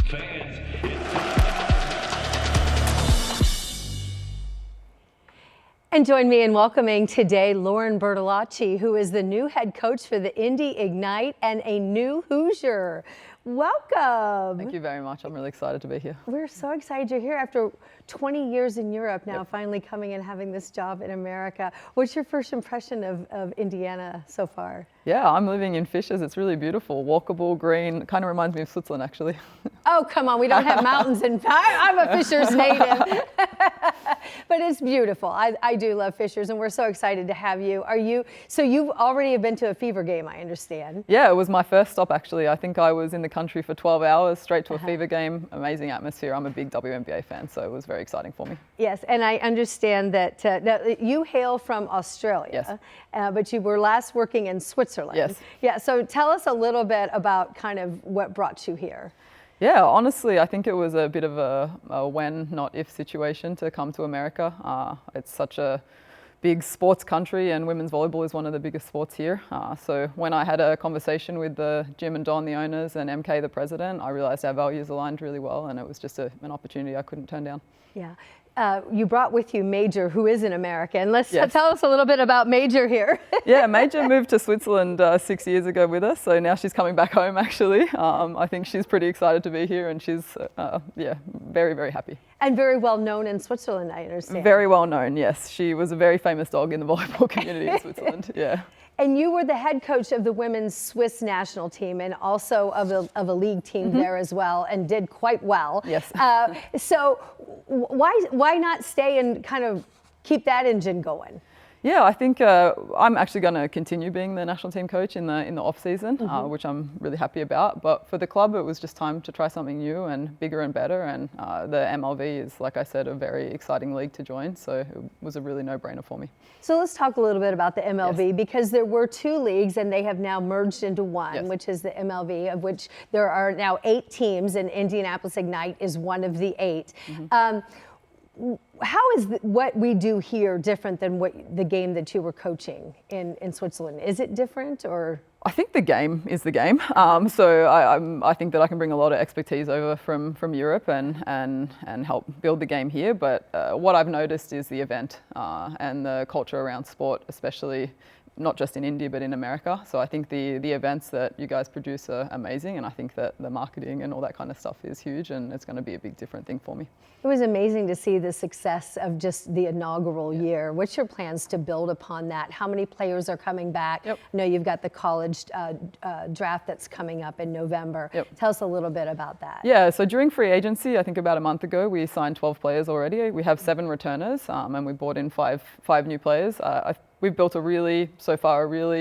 Fans, And join me in welcoming today Lauren Bertolacci, who is the new head coach for the Indy Ignite and a new Hoosier. Welcome. Thank you very much. I'm really excited to be here. We're so excited you're here after 20 years in Europe now, finally coming and having this job in America. What's your first impression of Indiana so far? Yeah, I'm living in Fishers. It's really beautiful, walkable, green. Kind of reminds me of Switzerland, actually. Oh, come on. We don't have mountains in I'm a Fishers native. But it's beautiful. I do love Fishers, and we're so excited to have you. So you've already been to a Fever game, I understand. Yeah, it was my first stop, actually. I think I was in the country for 12 hours, straight to a Fever game. Amazing atmosphere. I'm a big WNBA fan, so it was very exciting for me. Yes, and I understand that you hail from Australia, yes. But you were last working in Switzerland. Yes. Yeah, so tell us a little bit about kind of what brought you here. Yeah, honestly, I think it was a bit of a when, not if situation to come to America. It's such a big sports country, and women's volleyball is one of the biggest sports here. So when I had a conversation with Jim and Don, the owners, and MK, the president, I realized our values aligned really well, and it was just an opportunity I couldn't turn down. Yeah. You brought with you Major, who is an American. Let's Yes. tell us a little bit about Major here. Yeah, Major moved to Switzerland 6 years ago with us, so now she's coming back home, actually. I think she's pretty excited to be here, and she's, very, very happy. And very well known in Switzerland, I understand. Very well known, yes. She was a very famous dog in the volleyball community in Switzerland, yeah. And you were the head coach of the women's Swiss national team and also of a league team there as well, and did quite well. Yes. So why not stay and kind of keep that engine going? Yeah, I think I'm actually going to continue being the national team coach in the off season, which I'm really happy about. But for the club, it was just time to try something new and bigger and better. And the MLV is, like I said, a very exciting league to join. So it was a really no-brainer for me. So let's talk a little bit about the MLV, because there were two leagues and they have now merged into one, which is the MLV, of which there are now 8 teams, and Indianapolis Ignite is one of the 8. How is what we do here different than the game that you were coaching in Switzerland? Is it different, or? I think the game is the game. So I think that I can bring a lot of expertise over from Europe and help build the game here. But what I've noticed is the event and the culture around sport, especially not just in India, but in America. So I think the events that you guys produce are amazing, and I think that the marketing and all that kind of stuff is huge, and it's going to be a big different thing for me. It was amazing to see the success of just the inaugural year. What's your plans to build upon that? How many players are coming back? I know you've got the college draft that's coming up in November. Tell us a little bit about that. Yeah, so during free agency, I think about a month ago, we signed 12 players already. We have 7 returners, and we brought in five new players. We've built a really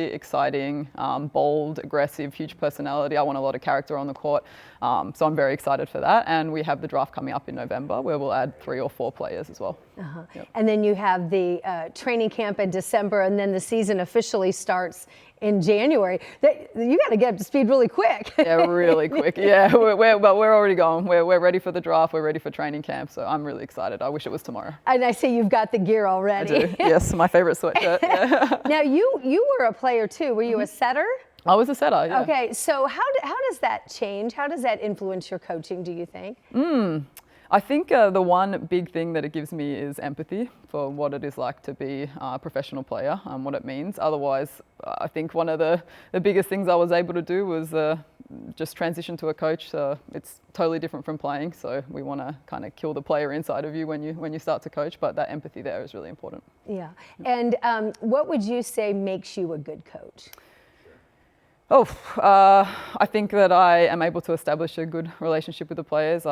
exciting, bold, aggressive, huge personality. I want a lot of character on the court. So I'm very excited for that. And we have the draft coming up in November, where we'll add 3 or 4 players as well. And then you have the training camp in December, and then the season officially starts in January. You got to get up to speed really quick. Yeah, really quick. Yeah, we're already going. We're ready for the draft. We're ready for training camp. So I'm really excited. I wish it was tomorrow. And I see you've got the gear already. I do. Yes, my favorite sweatshirt. Yeah. Now you were a player too. Were you a setter? I was a setter. Yeah. Okay, so how does that change? How does that influence your coaching, do you think? I think the one big thing that it gives me is empathy for what it is like to be a professional player, what it means. Otherwise, I think one of the biggest things I was able to do was just transition to a coach. It's totally different from playing, so we want to kind of kill the player inside of you when you start to coach, but that empathy there is really important. Yeah, and what would you say makes you a good coach? I think that I am able to establish a good relationship with the players,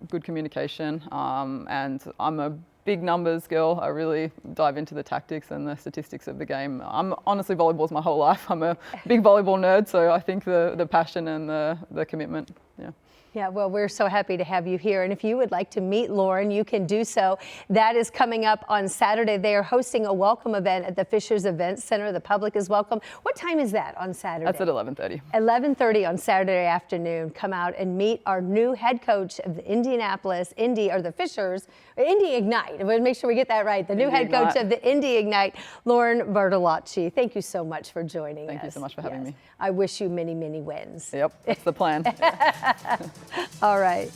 good communication, and I'm a big numbers girl. I really dive into the tactics and the statistics of the game. Honestly, volleyball's my whole life. I'm a big volleyball nerd, so I think the passion and the commitment, yeah. Yeah, well, we're so happy to have you here. And if you would like to meet Lauren, you can do so. That is coming up on Saturday. They are hosting a welcome event at the Fishers Event Center. The public is welcome. What time is that on Saturday? That's at 11:30. 11:30 on Saturday afternoon. Come out and meet our new head coach of the the Fishers, Indy Ignite. We'll make sure we get that right. The new head coach of the Indy Ignite, Lauren Bertolacci. Thank you so much for joining us. Thank you so much for having me. I wish you many, many wins. Yep, that's the plan. All right.